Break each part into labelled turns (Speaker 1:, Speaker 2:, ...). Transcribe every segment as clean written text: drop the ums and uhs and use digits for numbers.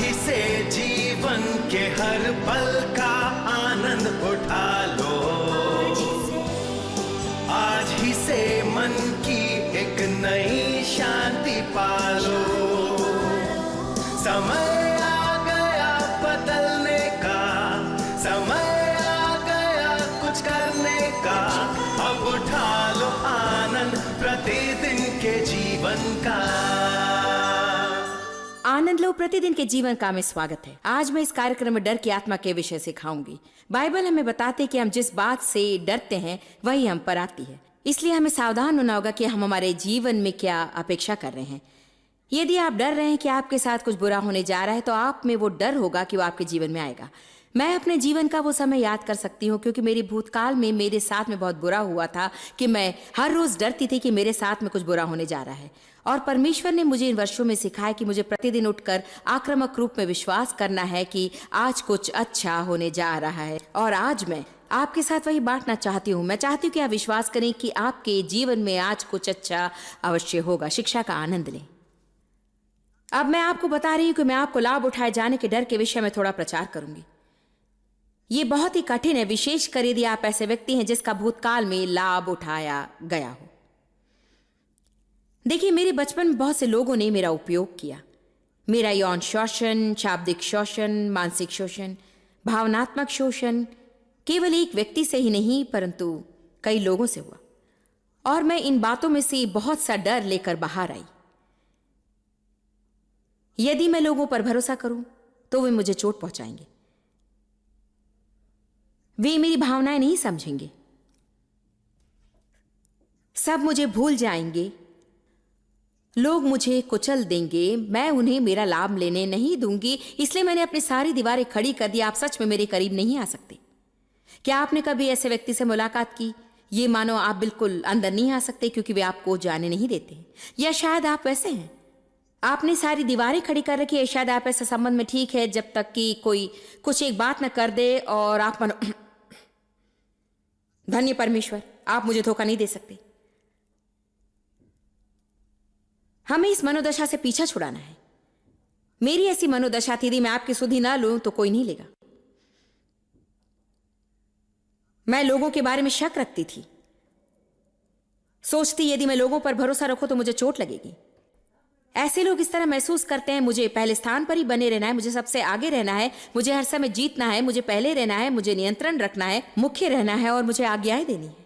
Speaker 1: ही से जीवन के हर पल का आनंद उठा लो, आज ही से मन की एक नई शांति पालो। समय आ गया बदलने का, समय आ गया कुछ करने का, अब उठा लो आनंद प्रतिदिन के जीवन का।
Speaker 2: आनंद लो प्रतिदिन के जीवन का में स्वागत है। आज मैं इस कार्यक्रम में डर की आत्मा के विषय सिखाऊंगी। बाइबल हमें बताते कि हम जिस बात से डरते हैं वही हम पर आती है, इसलिए हमें सावधान होना होगा कि हम हमारे जीवन में क्या अपेक्षा कर रहे हैं। यदि आप डर रहे हैं कि आपके साथ कुछ बुरा होने जा रहा है तो आप में वो डर होगा कि वो आपके जीवन में आएगा। मैं अपने जीवन का वो समय याद कर सकती हूँ क्योंकि मेरी भूतकाल में मेरे साथ में बहुत बुरा हुआ था कि मैं हर रोज डरती थी कि मेरे साथ में कुछ बुरा होने जा रहा है। और परमेश्वर ने मुझे इन वर्षों में सिखाया कि मुझे प्रतिदिन उठकर आक्रामक रूप में विश्वास करना है कि आज कुछ अच्छा होने जा रहा है। और आज मैं आपके साथ वही बांटना चाहती हूँ। मैं चाहती हूँ कि आप विश्वास करें कि आपके जीवन में आज कुछ अच्छा अवश्य होगा। शिक्षा का आनंद लें। अब मैं आपको बता रही हूँ कि मैं आपको लाभ उठाए जाने के डर के विषय में थोड़ा प्रचार करूंगी। ये बहुत ही कठिन है, विशेषकर यदि आप ऐसे व्यक्ति हैं जिसका भूतकाल में लाभ उठाया गया हो। देखिए, मेरे बचपन में बहुत से लोगों ने मेरा उपयोग किया। मेरा यौन शोषण, शाब्दिक शोषण, मानसिक शोषण, भावनात्मक शोषण केवल एक व्यक्ति से ही नहीं परंतु कई लोगों से हुआ। और मैं इन बातों में से बहुत सा डर लेकर बाहर आई। यदि मैं लोगों पर भरोसा करूं तो वे मुझे चोट पहुंचाएंगे, वे मेरी भावनाएं नहीं समझेंगे, सब मुझे भूल जाएंगे, लोग मुझे कुचल देंगे, मैं उन्हें मेरा लाभ लेने नहीं दूंगी। इसलिए मैंने अपनी सारी दीवारें खड़ी कर दी। आप सच में मेरे करीब नहीं आ सकते। क्या आपने कभी ऐसे व्यक्ति से मुलाकात की? ये मानो आप बिल्कुल अंदर नहीं आ सकते क्योंकि वे आपको जाने नहीं देते। या शायद आप वैसे हैं, आपने सारी दीवारें खड़ी कर रखी है। शायद आप ऐसे संबंध में ठीक है जब तक कि कोई कुछ एक बात न कर दे और आप मानो धन्य परमेश्वर, आप मुझे धोखा नहीं दे सकते। हमें इस मनोदशा से पीछा छुड़ाना है। मेरी ऐसी मनोदशा थी, यदि मैं आपकी सुधि ना लूं तो कोई नहीं लेगा। मैं लोगों के बारे में शक रखती थी, सोचती यदि मैं लोगों पर भरोसा रखूं तो मुझे चोट लगेगी। ऐसे लोग इस तरह महसूस करते हैं, मुझे पहले स्थान पर ही बने रहना है, मुझे सबसे आगे रहना है, मुझे हर समय जीतना है, मुझे पहले रहना है, मुझे नियंत्रण रखना है, मुख्य रहना है और मुझे आज्ञाएं देनी है।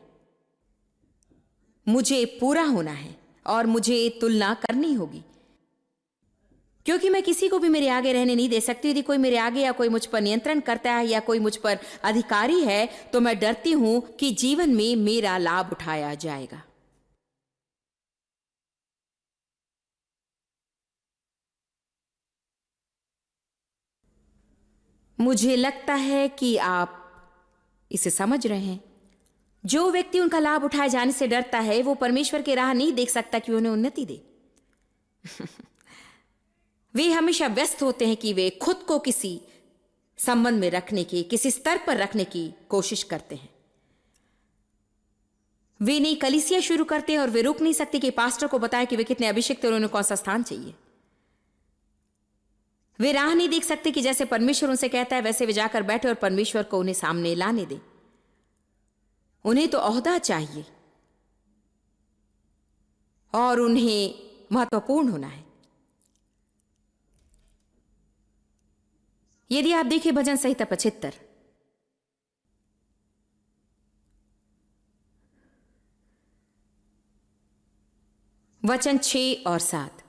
Speaker 2: मुझे पूरा होना है और मुझे तुलना करनी होगी क्योंकि मैं किसी को भी मेरे आगे रहने नहीं दे सकती। यदि कोई मेरे आगे या कोई मुझ पर नियंत्रण करता है या कोई मुझ पर अधिकारी है तो मैं डरती हूं कि जीवन में मेरा लाभ उठाया जाएगा। मुझे लगता है कि आप इसे समझ रहे हैं। जो व्यक्ति उनका लाभ उठाए जाने से डरता है वो परमेश्वर की राह नहीं देख सकता कि उन्हें उन्नति दे। वे हमेशा व्यस्त होते हैं कि वे खुद को किसी संबंध में रखने की, किसी स्तर पर रखने की कोशिश करते हैं। वे नई कलीसिया शुरू करते हैं और वे रुक नहीं सकते कि पास्टर को बताएं कि वे कितने अभिषिक्त हैं और उन्हें कौन सा स्थान चाहिए। वे राह नहीं देख सकते कि जैसे परमेश्वर उनसे कहता है वैसे वे जाकर बैठे और परमेश्वर को उन्हें सामने लाने दें। उन्हें तो ओहदा चाहिए और उन्हें महत्वपूर्ण होना है। यदि आप देखें भजन संहिता 75, वचन 6 और 7,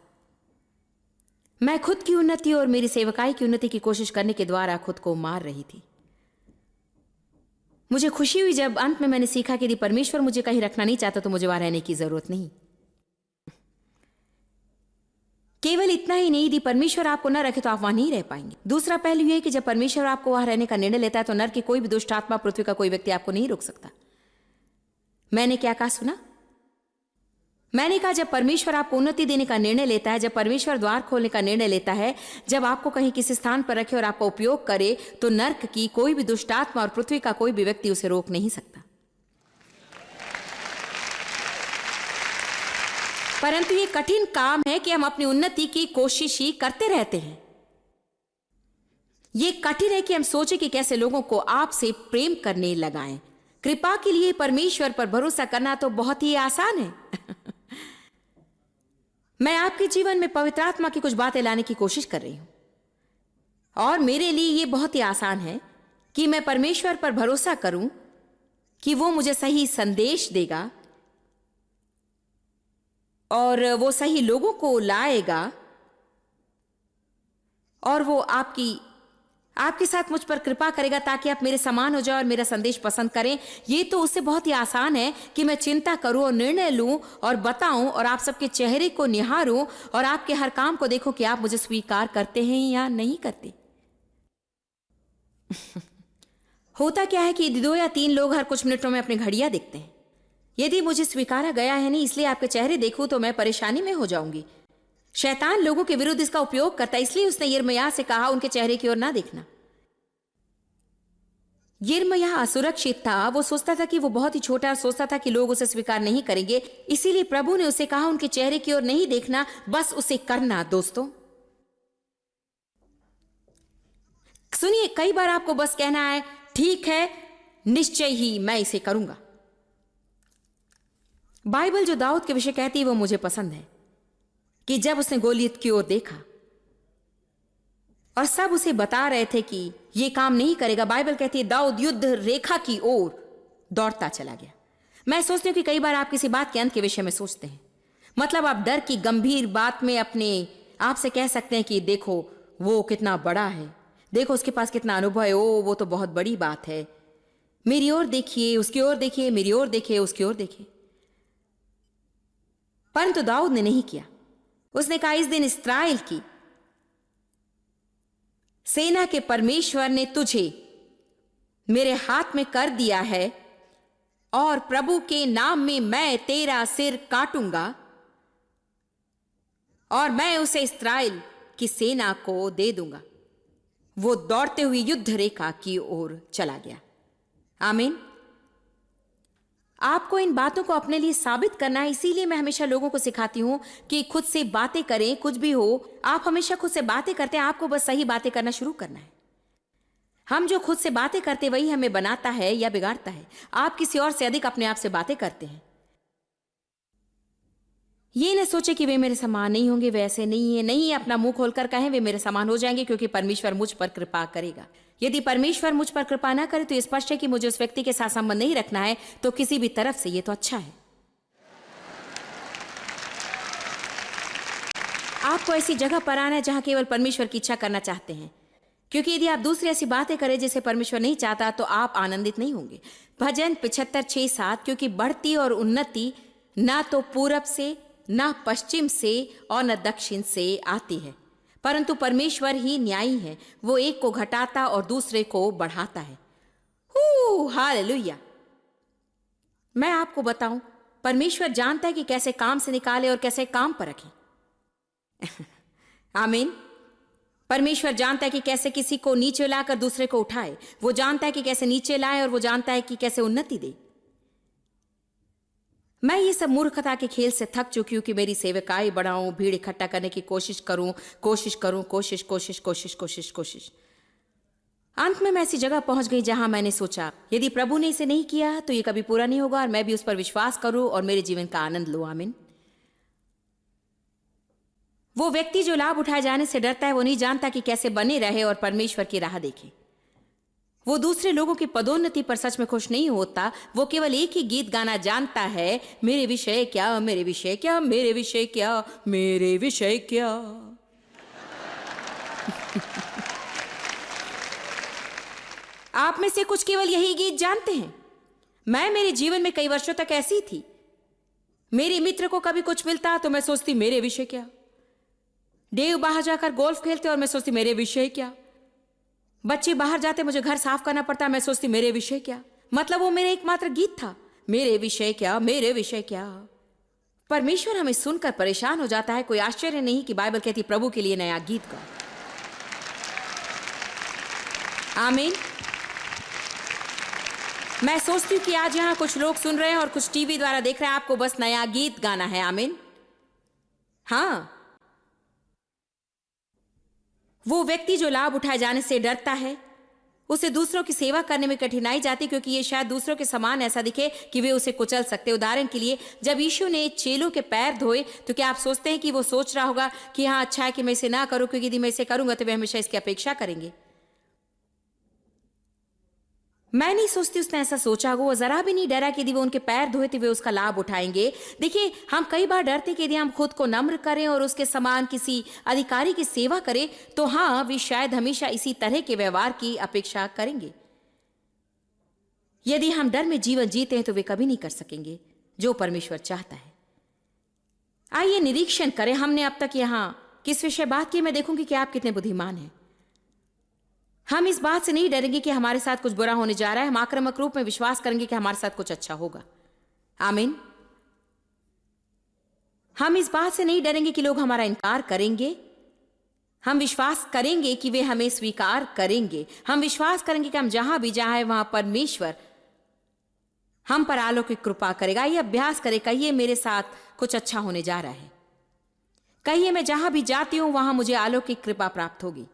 Speaker 2: मैं खुद की उन्नति और मेरी सेवकाई की उन्नति की कोशिश करने के द्वारा खुद को मार रही थी। मुझे खुशी हुई जब अंत में मैंने सीखा कि यदि परमेश्वर मुझे कहीं रखना नहीं चाहता तो मुझे वहां रहने की जरूरत नहीं। केवल इतना ही नहीं, यदि परमेश्वर आपको न रखे तो आप वहां नहीं रह पाएंगे। दूसरा पहलू यह कि जब परमेश्वर आपको वहां रहने का निर्णय लेता है तो नर की कोई भी दुष्ट आत्मा, पृथ्वी का कोई व्यक्ति आपको नहीं रोक सकता। मैंने क्या कहा सुना? मैंने कहा जब परमेश्वर आपको उन्नति देने का निर्णय लेता है, जब परमेश्वर द्वार खोलने का निर्णय लेता है, जब आपको कहीं किसी स्थान पर रखे और आपका उपयोग करे तो नर्क की कोई भी दुष्ट आत्मा और पृथ्वी का कोई भी व्यक्ति उसे रोक नहीं सकता। परंतु ये कठिन काम है कि हम अपनी उन्नति की कोशिश ही करते रहते हैं। ये कठिन है कि हम सोचें कि कैसे लोगों को आपसे प्रेम करने लगाएं। कृपा के लिए परमेश्वर पर भरोसा करना तो बहुत ही आसान है। मैं आपके जीवन में पवित्र आत्मा की कुछ बातें लाने की कोशिश कर रही हूं, और मेरे लिए ये बहुत ही आसान है कि मैं परमेश्वर पर भरोसा करूं कि वो मुझे सही संदेश देगा और वो सही लोगों को लाएगा, और वो आपके साथ मुझ पर कृपा करेगा ताकि आप मेरे समान हो जाओ और मेरा संदेश पसंद करें। ये तो उससे बहुत ही आसान है कि मैं चिंता करूं और निर्णय लूं और बताऊं और आप सबके चेहरे को निहारूं और आपके हर काम को देखूं कि आप मुझे स्वीकार करते हैं या नहीं करते। होता क्या है कि यदि 2 या 3 लोग हर कुछ मिनटों में अपनी घड़ियां देखते हैं, यदि मुझे स्वीकारा गया है नहीं इसलिए आपके चेहरे देखूं तो मैं परेशानी में हो जाऊंगी। शैतान लोगों के विरुद्ध इसका उपयोग करता है, इसलिए उसने यिर्मयाह से कहा उनके चेहरे की ओर ना देखना। यिर्मयाह असुरक्षित था, वो सोचता था कि वो बहुत ही छोटा, सोचता था कि लोग उसे स्वीकार नहीं करेंगे, इसीलिए प्रभु ने उसे कहा उनके चेहरे की ओर नहीं देखना, बस उसे करना। दोस्तों सुनिए, कई बार आपको बस कहना है ठीक है, निश्चय ही मैं इसे करूंगा। बाइबल जो दाऊद के विषय कहती है वो मुझे पसंद है कि जब उसने गोलियत की ओर देखा और सब उसे बता रहे थे कि यह काम नहीं करेगा, बाइबल कहती है दाऊद युद्ध रेखा की ओर दौड़ता चला गया। मैं सोचती हूं कि कई बार आप किसी बात के अंत के विषय में सोचते हैं, मतलब आप डर की गंभीर बात में अपने आप से कह सकते हैं कि देखो वो कितना बड़ा है, देखो उसके पास कितना अनुभव है, ओ वो तो बहुत बड़ी बात है, मेरी ओर देखिए, उसकी ओर देखिए, मेरी ओर देखिए, उसकी ओर देखिए। परंतु दाऊद ने नहीं किया। उसने कहा इस दिन इस्राएल की सेना के परमेश्वर ने तुझे मेरे हाथ में कर दिया है और प्रभु के नाम में मैं तेरा सिर काटूंगा और मैं उसे इस्राएल की सेना को दे दूंगा। वो दौड़ते हुए युद्ध रेखा की ओर चला गया। आमीन। आपको इन बातों को अपने लिए साबित करना है, इसीलिए मैं हमेशा लोगों को सिखाती हूं कि खुद से बातें करें, कुछ भी हो। आप हमेशा खुद से बातें करते हैं, आपको बस सही बातें करना शुरू करना है। हम जो खुद से बातें करते वही हमें बनाता है या बिगाड़ता है। आप किसी और से अधिक अपने आप से बातें करते हैं। ये न सोचे कि वे मेरे समान नहीं होंगे, वे ऐसे नहीं है। नहीं, अपना मुंह खोलकर कहें वे मेरे समान हो जाएंगे, क्योंकि परमेश्वर मुझ पर कृपा करेगा। यदि परमेश्वर मुझ पर कृपा ना करे तो स्पष्ट है कि मुझे उस व्यक्ति के साथ संबंध नहीं रखना है, तो किसी भी तरफ से ये तो अच्छा है। आपको ऐसी जगह पर आना है जहां केवल परमेश्वर की इच्छा करना चाहते हैं, क्योंकि यदि आप दूसरी ऐसी बातें करें जिसे परमेश्वर नहीं चाहता तो आप आनंदित नहीं होंगे। भजन 75:6-7, क्योंकि बढ़ती और उन्नति ना तो पूरब से, ना पश्चिम से और न दक्षिण से आती है, परंतु परमेश्वर ही न्यायी है। वो एक को घटाता और दूसरे को बढ़ाता है। हालेलुया। मैं आपको बताऊं, परमेश्वर जानता है कि कैसे काम से निकाले और कैसे काम पर रखें। आमीन। परमेश्वर जानता है कि कैसे किसी को नीचे लाकर दूसरे को उठाए। वो जानता है कि कैसे नीचे लाए और वो जानता है कि कैसे उन्नति दे। मैं ये सब मूर्खता के खेल से थक चुकी हूं कि मेरी सेवकाई बढ़ाऊं, भीड़ इकट्ठा करने की कोशिश करूं। अंत में मैं ऐसी जगह पहुंच गई जहां मैंने सोचा यदि प्रभु ने इसे नहीं किया तो ये कभी पूरा नहीं होगा, और मैं भी उस पर विश्वास करूं और मेरे जीवन का आनंद लूं। आमीन। वो व्यक्ति जो लाभ उठाए जाने से डरता है, वो नहीं जानता कि कैसे बने रहे और परमेश्वर की राह देखे। वो दूसरे लोगों की पदोन्नति पर सच में खुश नहीं होता। वो केवल एक ही गीत गाना जानता है, मेरे विषय क्या, मेरे विषय क्या, मेरे विषय क्या, मेरे विषय क्या। आप में से कुछ केवल यही गीत जानते हैं। मैं मेरे जीवन में कई वर्षों तक ऐसी थी। मेरे मित्र को कभी कुछ मिलता तो मैं सोचती मेरे विषय क्या। देव बाहर जाकर गोल्फ खेलते और मैं सोचती मेरे विषय क्या। बच्चे बाहर जाते, मुझे घर साफ करना पड़ता, मैं सोचती मेरे विषय क्या। मतलब वो मेरा एकमात्र गीत था, मेरे विषय क्या, मेरे विषय क्या। परमेश्वर हमें सुनकर परेशान हो जाता है। कोई आश्चर्य नहीं कि बाइबल कहती प्रभु के लिए नया गीत गाओ। आमीन। मैं सोचती हूँ कि आज यहां कुछ लोग सुन रहे हैं और कुछ टीवी द्वारा देख रहे हैं। आपको बस नया गीत गाना है। आमीन। हाँ, वो व्यक्ति जो लाभ उठाए जाने से डरता है, उसे दूसरों की सेवा करने में कठिनाई जाती, क्योंकि ये शायद दूसरों के समान ऐसा दिखे कि वे उसे कुचल सकते। उदाहरण के लिए, जब यीशु ने चेलों के पैर धोए तो क्या आप सोचते हैं कि वो सोच रहा होगा कि हाँ, अच्छा है कि मैं इसे ना करूं, क्योंकि यदि मैं इसे करूंगा तो वे हमेशा इसकी अपेक्षा करेंगे? मैं नहीं सोचती उसने ऐसा सोचा होगा। वो जरा भी नहीं डरा कि यदि वो उनके पैर धोए तो वे उसका लाभ उठाएंगे। देखिए, हम कई बार डरते कि यदि हम खुद को नम्र करें और उसके समान किसी अधिकारी की सेवा करें तो हाँ, वे शायद हमेशा इसी तरह के व्यवहार की अपेक्षा करेंगे। यदि हम डर में जीवन जीते हैं तो वे कभी नहीं कर सकेंगे जो परमेश्वर चाहता है। आइए निरीक्षण करें, हमने अब तक यहां किस विषय बात की। मैं देखूंगी कि आप कितने बुद्धिमान हैं। हम इस बात से नहीं डरेंगे कि हमारे साथ कुछ बुरा होने जा रहा है। हम आक्रामक रूप में विश्वास करेंगे कि हमारे साथ कुछ अच्छा होगा। आमीन। हम इस बात से नहीं डरेंगे कि लोग हमारा इनकार करेंगे। हम विश्वास करेंगे कि वे हमें स्वीकार करेंगे। हम विश्वास करेंगे कि हम जहां भी जाएं वहां परमेश्वर हम पर अलौकिक कृपा करेगा। ये अभ्यास करें, कहिए मेरे साथ कुछ अच्छा होने जा रहा है। कहिए मैं जहां भी जाती हूं वहां मुझे अलौकिक कृपा प्राप्त होगी।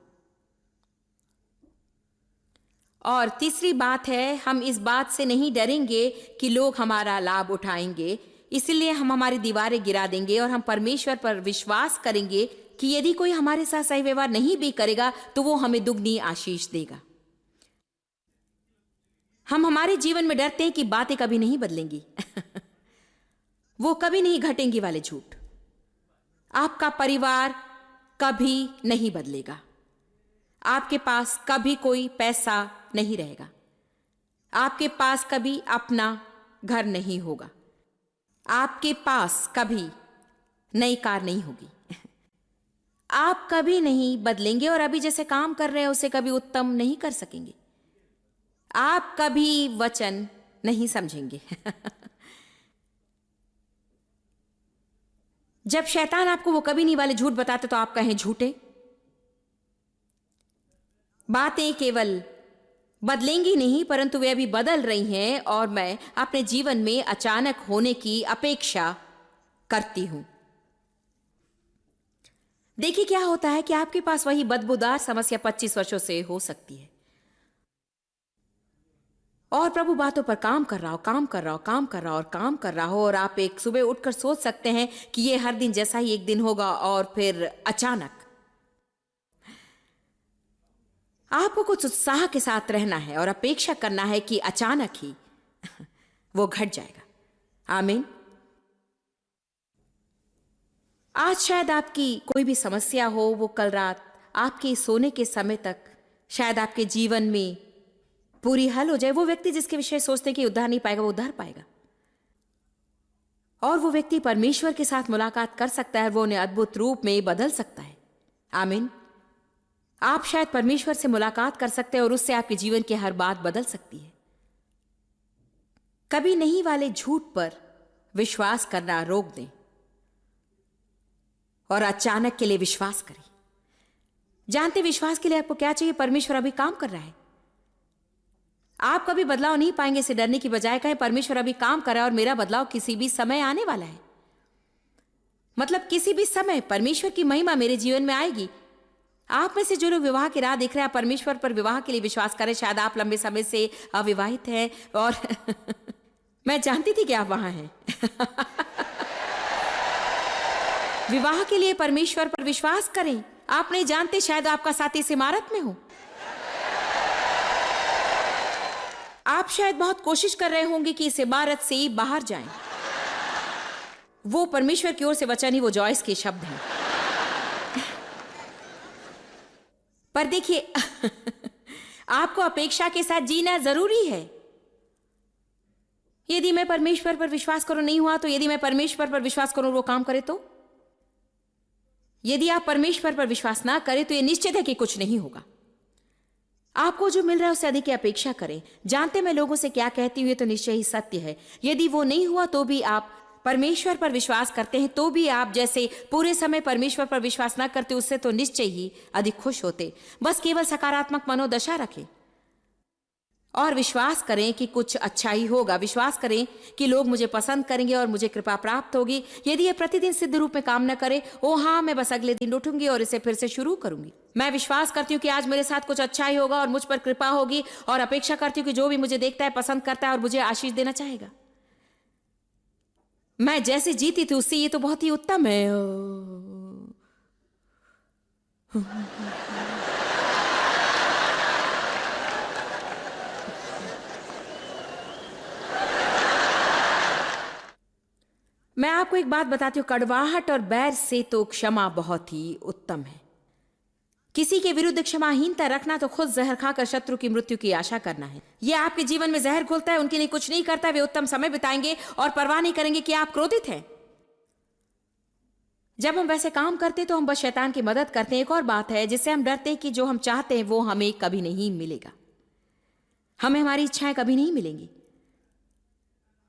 Speaker 2: और तीसरी बात है, हम इस बात से नहीं डरेंगे कि लोग हमारा लाभ उठाएंगे, इसलिए हम हमारी दीवारें गिरा देंगे और हम परमेश्वर पर विश्वास करेंगे कि यदि कोई हमारे साथ सही व्यवहार नहीं भी करेगा तो वो हमें दुगनी आशीष देगा। हम हमारे जीवन में डरते हैं कि बातें कभी नहीं बदलेंगी वो कभी नहीं घटेंगी वाले झूठ। आपका परिवार कभी नहीं बदलेगा। आपके पास कभी कोई पैसा नहीं रहेगा। आपके पास कभी अपना घर नहीं होगा। आपके पास कभी नई कार नहीं होगी आप कभी नहीं बदलेंगे और अभी जैसे काम कर रहे हैं उसे कभी उत्तम नहीं कर सकेंगे। आप कभी वचन नहीं समझेंगे जब शैतान आपको वो कभी नहीं वाले झूठ बताते तो आप कहें झूठे। बातें केवल बदलेंगी नहीं परंतु वे अभी बदल रही हैं और मैं अपने जीवन में अचानक होने की अपेक्षा करती हूं। देखिए क्या होता है कि आपके पास वही बदबूदार समस्या 25 वर्षों से हो सकती है और प्रभु बातों पर काम कर रहा हो, काम कर रहा हो, काम कर रहा हो और काम कर रहा हो, और आप एक सुबह उठकर सोच सकते हैं कि ये हर दिन जैसा ही एक दिन होगा और फिर अचानक आपको कुछ उत्साह के साथ रहना है और अपेक्षा करना है कि अचानक ही वो घट जाएगा। आमीन। आज शायद आपकी कोई भी समस्या हो, वो कल रात आपके सोने के समय तक शायद आपके जीवन में पूरी हल हो जाए। वो व्यक्ति जिसके विषय सोचते हैं कि उद्धार नहीं पाएगा, वो उद्धार पाएगा और वो व्यक्ति परमेश्वर के साथ मुलाकात कर सकता है। वो उन्हें अद्भुत रूप में बदल सकता है। आमीन। आप शायद परमेश्वर से मुलाकात कर सकते हैं और उससे आपके जीवन की हर बात बदल सकती है। कभी नहीं वाले झूठ पर विश्वास करना रोक दें और अचानक के लिए विश्वास करें। जानते विश्वास के लिए आपको क्या चाहिए? परमेश्वर अभी काम कर रहा है। आप कभी बदलाव नहीं पाएंगे इसे डरने की बजाय कहें परमेश्वर अभी काम कर रहा है और मेरा बदलाव किसी भी समय आने वाला है। मतलब किसी भी समय परमेश्वर की महिमा मेरे जीवन में आएगी। आप में से जो लोग विवाह की राह देख रहे हैं, परमेश्वर पर विवाह के लिए विश्वास करें। शायद आप लंबे समय से अविवाहित हैं और मैं जानती थी कि आप वहां हैं विवाह के लिए परमेश्वर पर विश्वास करें। आप नहीं जानते, शायद आपका साथी इस इमारत में हो। आप शायद बहुत कोशिश कर रहे होंगे कि इस इमारत से बाहर जाएं। वो परमेश्वर की ओर से वचन ही वो जॉयस के शब्द हैं। पर देखिए आपको अपेक्षा के साथ जीना जरूरी है। यदि मैं परमेश्वर पर विश्वास करूं नहीं हुआ तो यदि मैं परमेश्वर पर विश्वास करूं वो काम करे तो यदि आप परमेश्वर पर विश्वास ना करें तो यह निश्चित है कि कुछ नहीं होगा। आपको जो मिल रहा है उससे अधिक की अपेक्षा करें। जानते मैं लोगों से क्या कहती हूं ये तो निश्चय ही सत्य है। यदि वो नहीं हुआ तो भी आप परमेश्वर पर विश्वास करते हैं, तो भी आप जैसे पूरे समय परमेश्वर पर विश्वास ना करते उससे तो निश्चय ही अधिक खुश होते। बस केवल सकारात्मक मनोदशा रखें। और विश्वास करें कि कुछ अच्छा ही होगा। विश्वास करें कि लोग मुझे पसंद करेंगे और मुझे कृपा प्राप्त होगी। यदि ये प्रतिदिन सिद्ध रूप में काम न करे, ओ हाँ, मैं बस अगले दिन उठूंगी और इसे फिर से शुरू करूंगी। मैं विश्वास करती हूँ कि आज मेरे साथ कुछ अच्छा ही होगा और मुझ पर कृपा होगी, और अपेक्षा करती हूँ कि जो भी मुझे देखता है पसंद करता है और मुझे आशीष देना चाहेगा। मैं जैसे जीती थी उससे ये तो बहुत ही उत्तम है। मैं आपको एक बात बताती हूँ, कड़वाहट और बैर से तो क्षमा बहुत ही उत्तम है। किसी के विरुद्ध क्षमाहीनता रखना तो खुद जहर खाकर शत्रु की मृत्यु की आशा करना है। यह आपके जीवन में जहर घुलता है, उनके लिए कुछ नहीं करता। वे उत्तम समय बिताएंगे और परवाह नहीं करेंगे कि आप क्रोधित हैं। जब हम वैसे काम करते तो हम बस शैतान की मदद करते हैं। एक और बात है जिससे हम डरते हैं कि जो हम चाहते हैं वो हमें कभी नहीं मिलेगा। हमें हमारी इच्छाएं कभी नहीं मिलेंगी।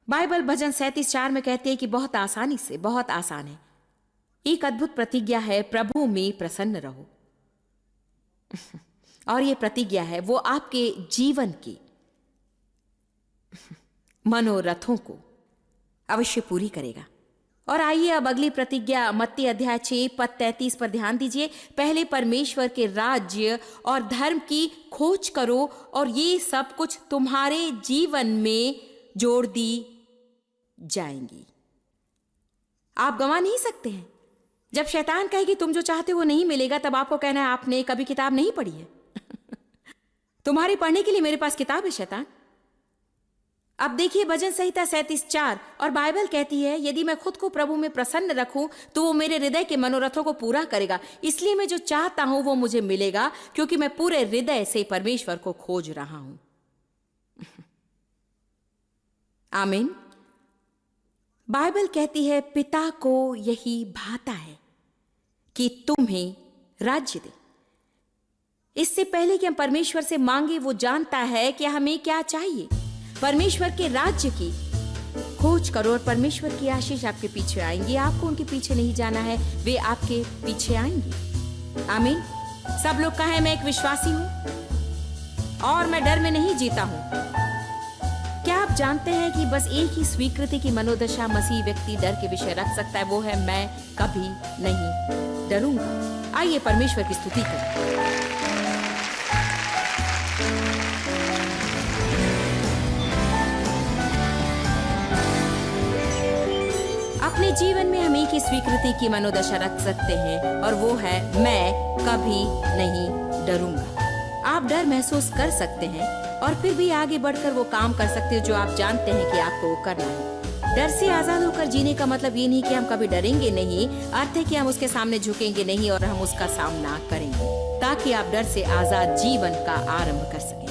Speaker 2: बाइबल भजन 37:4 में कहते हैं कि बहुत आसानी से, बहुत आसान है, एक अद्भुत प्रतिज्ञा है, प्रभु में प्रसन्न रहो। और ये प्रतिज्ञा है वो आपके जीवन की मनोरथों को अवश्य पूरी करेगा। और आइए अब अगली प्रतिज्ञा मत्ती अध्याय 6 पद 33 पर ध्यान दीजिए। पहले परमेश्वर के राज्य और धर्म की खोज करो और ये सब कुछ तुम्हारे जीवन में जोड़ दी जाएंगी। आप गंवा नहीं सकते हैं। जब शैतान कहे कि तुम जो चाहते हो वो नहीं मिलेगा, तब आपको कहना है आपने कभी किताब नहीं पढ़ी है। तुम्हारे पढ़ने के लिए मेरे पास किताब है शैतान। अब देखिए भजन संहिता 37:4, और बाइबल कहती है यदि मैं खुद को प्रभु में प्रसन्न रखूं तो वो मेरे हृदय के मनोरथों को पूरा करेगा। इसलिए मैं जो चाहता हूं वो मुझे मिलेगा, क्योंकि मैं पूरे हृदय से परमेश्वर को खोज रहा हूं। आमीन। बाइबल कहती है पिता को यही भाता है कि तुम्हें राज्य दे। इससे पहले कि हम परमेश्वर से मांगे, वो जानता है कि हमें क्या चाहिए। परमेश्वर के राज्य की खोज करो और परमेश्वर की आशीष आपके पीछे आएंगी। आपको उनके पीछे नहीं जाना है, वे आपके पीछे आएंगी। आमीन। सब लोग कहें मैं एक विश्वासी हूं और मैं डर में नहीं जीता हूं। क्या आप जानते हैं कि बस एक ही स्वीकृति की मनोदशा मसीह व्यक्ति डर के विषय रख सकता है, वो है मैं कभी नहीं डरूंगा। आइए परमेश्वर की स्तुति करें। अपने जीवन में हम एक ही स्वीकृति की मनोदशा रख सकते हैं और वो है मैं कभी नहीं डरूंगा। आप डर महसूस कर सकते हैं और फिर भी आगे बढ़कर वो काम कर सकते हो जो आप जानते हैं कि आपको करना है। डर से आजाद होकर जीने का मतलब ये नहीं कि हम कभी डरेंगे नहीं, अर्थ है कि हम उसके सामने झुकेंगे नहीं और हम उसका सामना करेंगे, ताकि आप डर से आजाद जीवन का आरंभ कर सकें।